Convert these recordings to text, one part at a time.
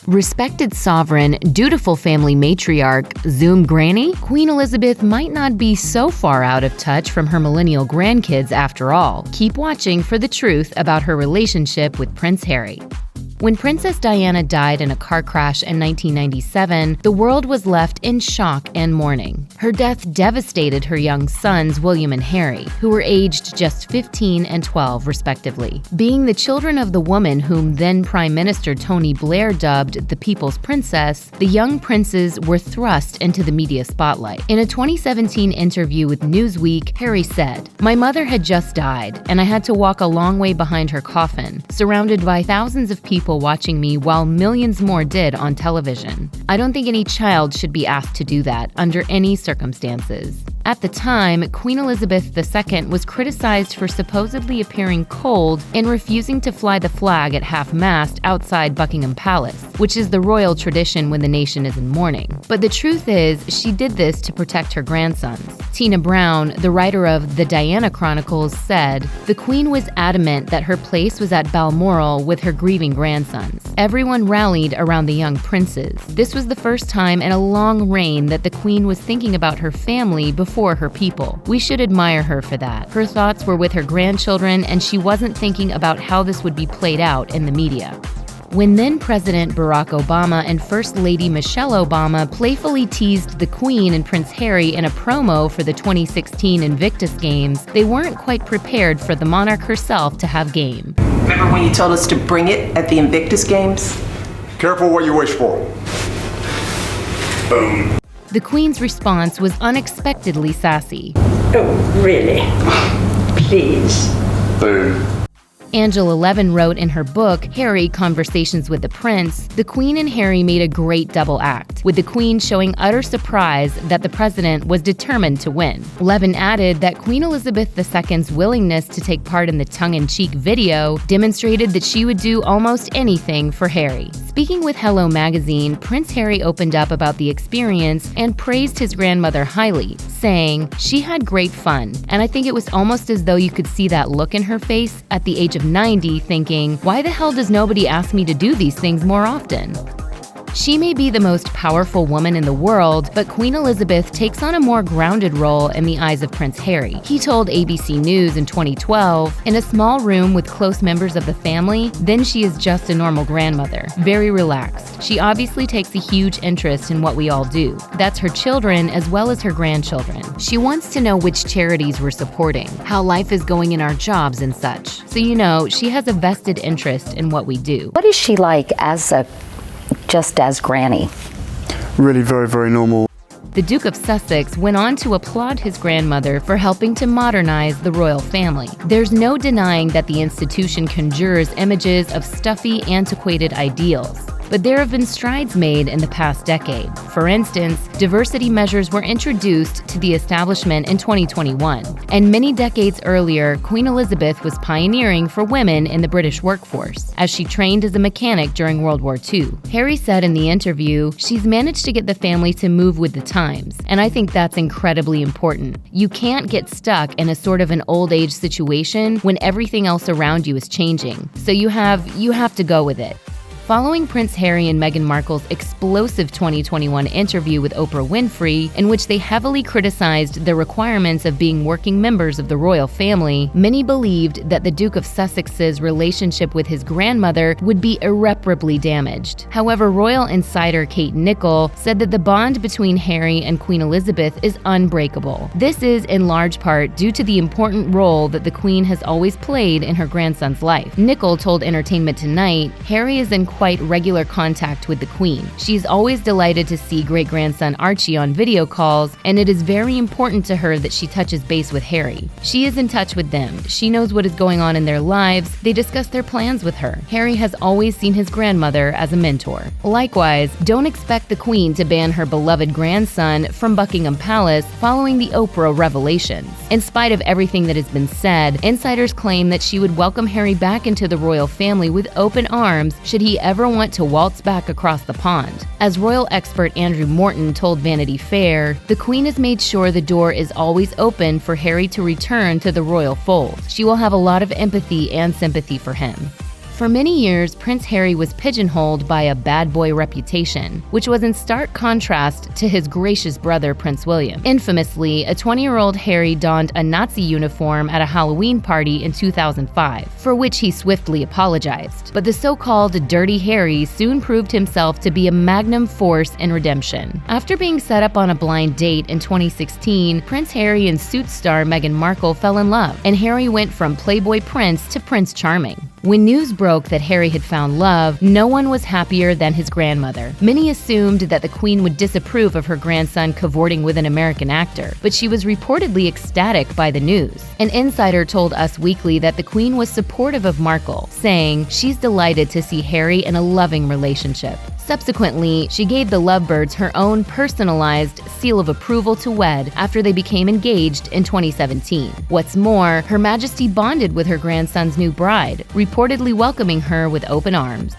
Respected sovereign, dutiful family matriarch, Zoom Granny, Queen Elizabeth might not be so far out of touch from her millennial grandkids after all. Keep watching for the truth about her relationship with Prince Harry. When Princess Diana died in a car crash in 1997, the world was left in shock and mourning. Her death devastated her young sons, William and Harry, who were aged just 15 and 12, respectively. Being the children of the woman whom then Prime Minister Tony Blair dubbed the People's Princess, the young princes were thrust into the media spotlight. In a 2017 interview with Newsweek, Harry said, "My mother had just died, and I had to walk a long way behind her coffin, surrounded by thousands of people watching me while millions more did on television. I don't think any child should be asked to do that under any circumstances." At the time, Queen Elizabeth II was criticized for supposedly appearing cold and refusing to fly the flag at half-mast outside Buckingham Palace, which is the royal tradition when the nation is in mourning. But the truth is, she did this to protect her grandsons. Tina Brown, the writer of The Diana Chronicles, said, "The Queen was adamant that her place was at Balmoral with her grieving grandsons. Everyone rallied around the young princes. This was the first time in a long reign that the Queen was thinking about her family before her people. We should admire her for that. Her thoughts were with her grandchildren, and she wasn't thinking about how this would be played out in the media." When then-President Barack Obama and First Lady Michelle Obama playfully teased the Queen and Prince Harry in a promo for the 2016 Invictus Games, they weren't quite prepared for the monarch herself to have game. Remember when you told us to bring it at the Invictus Games? Careful what you wish for. Boom. The Queen's response was unexpectedly sassy. Oh, really? Please. Boom. Angela Levin wrote in her book, Harry, Conversations with the Prince, the Queen and Harry made a great double act, with the Queen showing utter surprise that the president was determined to win. Levin added that Queen Elizabeth II's willingness to take part in the tongue-in-cheek video demonstrated that she would do almost anything for Harry. Speaking with Hello Magazine, Prince Harry opened up about the experience and praised his grandmother highly, saying, "She had great fun, and I think it was almost as though you could see that look in her face at the age of 90 thinking, why the hell does nobody ask me to do these things more often?" She may be the most powerful woman in the world, but Queen Elizabeth takes on a more grounded role in the eyes of Prince Harry. He told ABC News in 2012, "In a small room with close members of the family, then she is just a normal grandmother, very relaxed. She obviously takes a huge interest in what we all do. That's her children as well as her grandchildren. She wants to know which charities we're supporting, how life is going in our jobs and such. So she has a vested interest in what we do." What is she like just as Granny? Really very, very normal. The Duke of Sussex went on to applaud his grandmother for helping to modernize the royal family. There's no denying that the institution conjures images of stuffy, antiquated ideals. But there have been strides made in the past decade. For instance, diversity measures were introduced to the establishment in 2021. And many decades earlier, Queen Elizabeth was pioneering for women in the British workforce, as she trained as a mechanic during World War II. Harry said in the interview, "She's managed to get the family to move with the times, and I think that's incredibly important. You can't get stuck in a sort of an old age situation when everything else around you is changing. So you have to go with it." Following Prince Harry and Meghan Markle's explosive 2021 interview with Oprah Winfrey, in which they heavily criticized the requirements of being working members of the royal family, many believed that the Duke of Sussex's relationship with his grandmother would be irreparably damaged. However, royal insider Kate Nickel said that the bond between Harry and Queen Elizabeth is unbreakable. This is in large part due to the important role that the Queen has always played in her grandson's life. Nickel told Entertainment Tonight, "Harry is in quite regular contact with the Queen. She's always delighted to see great-grandson Archie on video calls, and it is very important to her that she touches base with Harry. She is in touch with them. She knows what is going on in their lives. They discuss their plans with her. Harry has always seen his grandmother as a mentor." Likewise, don't expect the Queen to ban her beloved grandson from Buckingham Palace following the Oprah revelations. In spite of everything that has been said, insiders claim that she would welcome Harry back into the royal family with open arms should he ever want to waltz back across the pond. As royal expert Andrew Morton told Vanity Fair, the Queen has made sure the door is always open for Harry to return to the royal fold. She will have a lot of empathy and sympathy for him. For many years, Prince Harry was pigeonholed by a bad boy reputation, which was in stark contrast to his gracious brother, Prince William. Infamously, a 20-year-old Harry donned a Nazi uniform at a Halloween party in 2005, for which he swiftly apologized. But the so-called Dirty Harry soon proved himself to be a magnum force in redemption. After being set up on a blind date in 2016, Prince Harry and Suits star Meghan Markle fell in love, and Harry went from Playboy Prince to Prince Charming. When news broke that Harry had found love, no one was happier than his grandmother. Many assumed that the Queen would disapprove of her grandson cavorting with an American actor, but she was reportedly ecstatic by the news. An insider told Us Weekly that the Queen was supportive of Markle, saying she's delighted to see Harry in a loving relationship. Subsequently, she gave the lovebirds her own personalized seal of approval to wed after they became engaged in 2017. What's more, Her Majesty bonded with her grandson's new bride, reportedly welcoming her with open arms.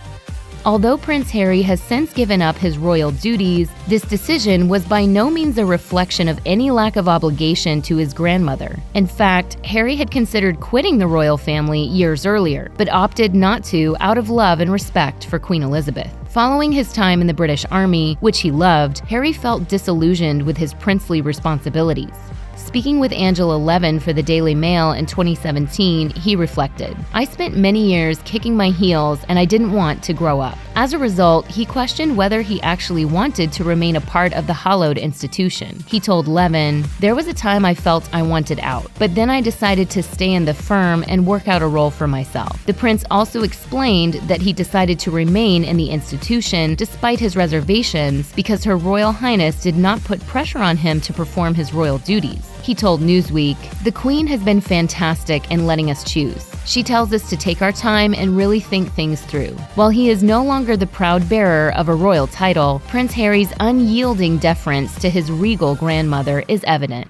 Although Prince Harry has since given up his royal duties, this decision was by no means a reflection of any lack of obligation to his grandmother. In fact, Harry had considered quitting the royal family years earlier, but opted not to out of love and respect for Queen Elizabeth. Following his time in the British Army, which he loved, Harry felt disillusioned with his princely responsibilities. Speaking with Angela Levin for the Daily Mail in 2017, he reflected, "I spent many years kicking my heels and I didn't want to grow up." As a result, he questioned whether he actually wanted to remain a part of the hallowed institution. He told Levin, "There was a time I felt I wanted out, but then I decided to stay in the firm and work out a role for myself." The prince also explained that he decided to remain in the institution despite his reservations because Her Royal Highness did not put pressure on him to perform his royal duties. He told Newsweek, "The Queen has been fantastic in letting us choose. She tells us to take our time and really think things through." While he is no longer the proud bearer of a royal title, Prince Harry's unyielding deference to his regal grandmother is evident.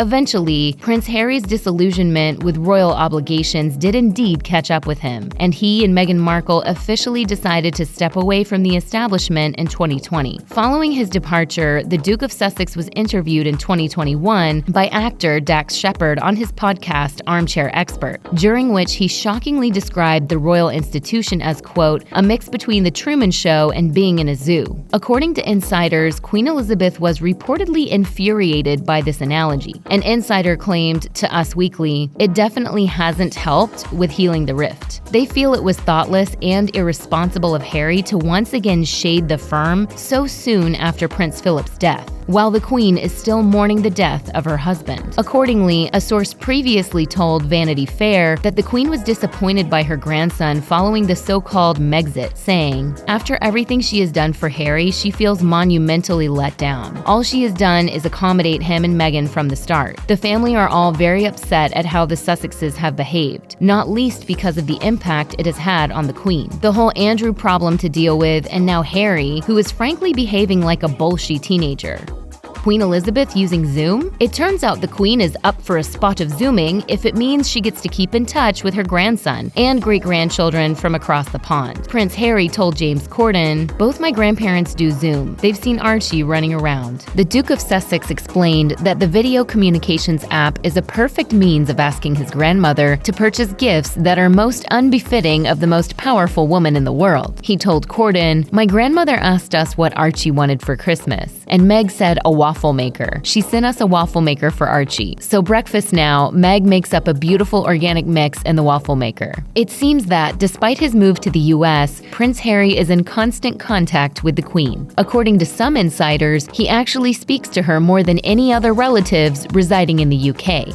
Eventually, Prince Harry's disillusionment with royal obligations did indeed catch up with him, and he and Meghan Markle officially decided to step away from the establishment in 2020. Following his departure, the Duke of Sussex was interviewed in 2021 by actor Dax Shepard on his podcast Armchair Expert, during which he shockingly described the royal institution as, quote, "a mix between the Truman Show and being in a zoo." According to insiders, Queen Elizabeth was reportedly infuriated by this analogy. An insider claimed to Us Weekly, "It definitely hasn't helped with healing the rift. They feel it was thoughtless and irresponsible of Harry to once again shade the firm so soon after Prince Philip's death, while the Queen is still mourning the death of her husband." Accordingly, a source previously told Vanity Fair that the Queen was disappointed by her grandson following the so-called Megxit, saying, "After everything she has done for Harry, she feels monumentally let down. All she has done is accommodate him and Meghan from the start. The family are all very upset at how the Sussexes have behaved, not least because of the impact it has had on the Queen. The whole Andrew problem to deal with, and now Harry, who is frankly behaving like a bolshy teenager." Queen Elizabeth using Zoom? It turns out the Queen is up for a spot of Zooming if it means she gets to keep in touch with her grandson and great-grandchildren from across the pond. Prince Harry told James Corden, "Both my grandparents do Zoom. They've seen Archie running around." The Duke of Sussex explained that the video communications app is a perfect means of asking his grandmother to purchase gifts that are most unbefitting of the most powerful woman in the world. He told Corden, "My grandmother asked us what Archie wanted for Christmas, and Meg said a waffle maker. She sent us a waffle maker for Archie. So breakfast now, Meg makes up a beautiful organic mix in the waffle maker." It seems that, despite his move to the US, Prince Harry is in constant contact with the Queen. According to some insiders, he actually speaks to her more than any other relatives residing in the UK.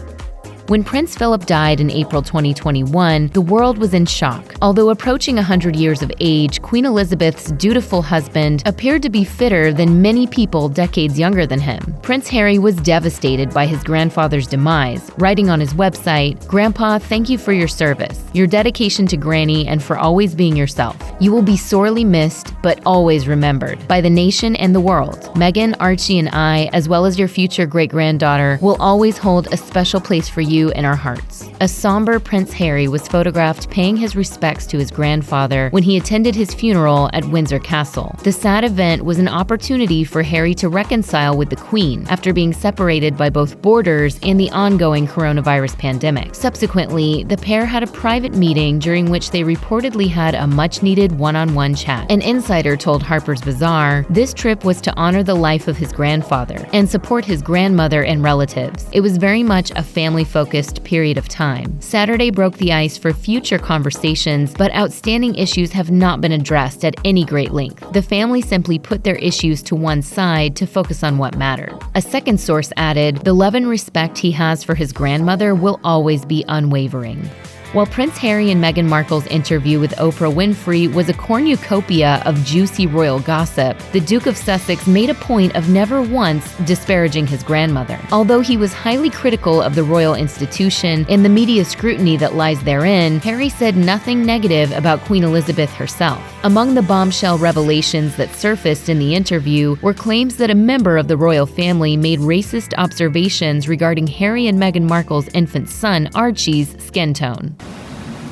When Prince Philip died in April 2021, the world was in shock. Although approaching 100 years of age, Queen Elizabeth's dutiful husband appeared to be fitter than many people decades younger than him. Prince Harry was devastated by his grandfather's demise, writing on his website, "Grandpa, thank you for your service, your dedication to Granny, and for always being yourself. You will be sorely missed. but always remembered by the nation and the world. Meghan, Archie, and I, as well as your future great-granddaughter, will always hold a special place for you in our hearts. A somber Prince Harry was photographed paying his respects to his grandfather when he attended his funeral at Windsor Castle. The sad event was an opportunity for Harry to reconcile with the Queen after being separated by both borders and the ongoing coronavirus pandemic. Subsequently, the pair had a private meeting during which they reportedly had a much-needed one-on-one chat. An insider told Harper's Bazaar this trip was to honor the life of his grandfather and support his grandmother and relatives. It was very much a family-focused period of time. Saturday broke the ice for future conversations, but outstanding issues have not been addressed at any great length. The family simply put their issues to one side to focus on what mattered. A second source added, the love and respect he has for his grandmother will always be unwavering. While Prince Harry and Meghan Markle's interview with Oprah Winfrey was a cornucopia of juicy royal gossip, the Duke of Sussex made a point of never once disparaging his grandmother. Although he was highly critical of the royal institution and the media scrutiny that lies therein, Harry said nothing negative about Queen Elizabeth herself. Among the bombshell revelations that surfaced in the interview were claims that a member of the royal family made racist observations regarding Harry and Meghan Markle's infant son, Archie's, skin tone.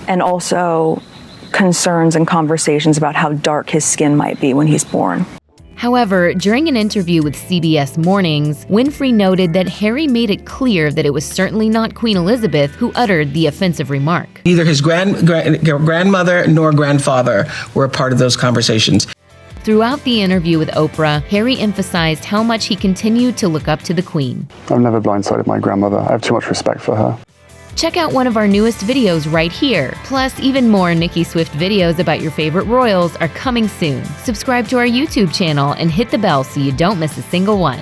And also concerns and conversations about how dark his skin might be when he's born. However, during an interview with CBS Mornings, Winfrey noted that Harry made it clear that it was certainly not Queen Elizabeth who uttered the offensive remark. Neither his grandmother nor grandfather were a part of those conversations. Throughout the interview with Oprah, Harry emphasized how much he continued to look up to the Queen. I've never blindsided my grandmother. I have too much respect for her. Check out one of our newest videos right here. Plus, even more Nicki Swift videos about your favorite royals are coming soon. Subscribe to our YouTube channel and hit the bell so you don't miss a single one.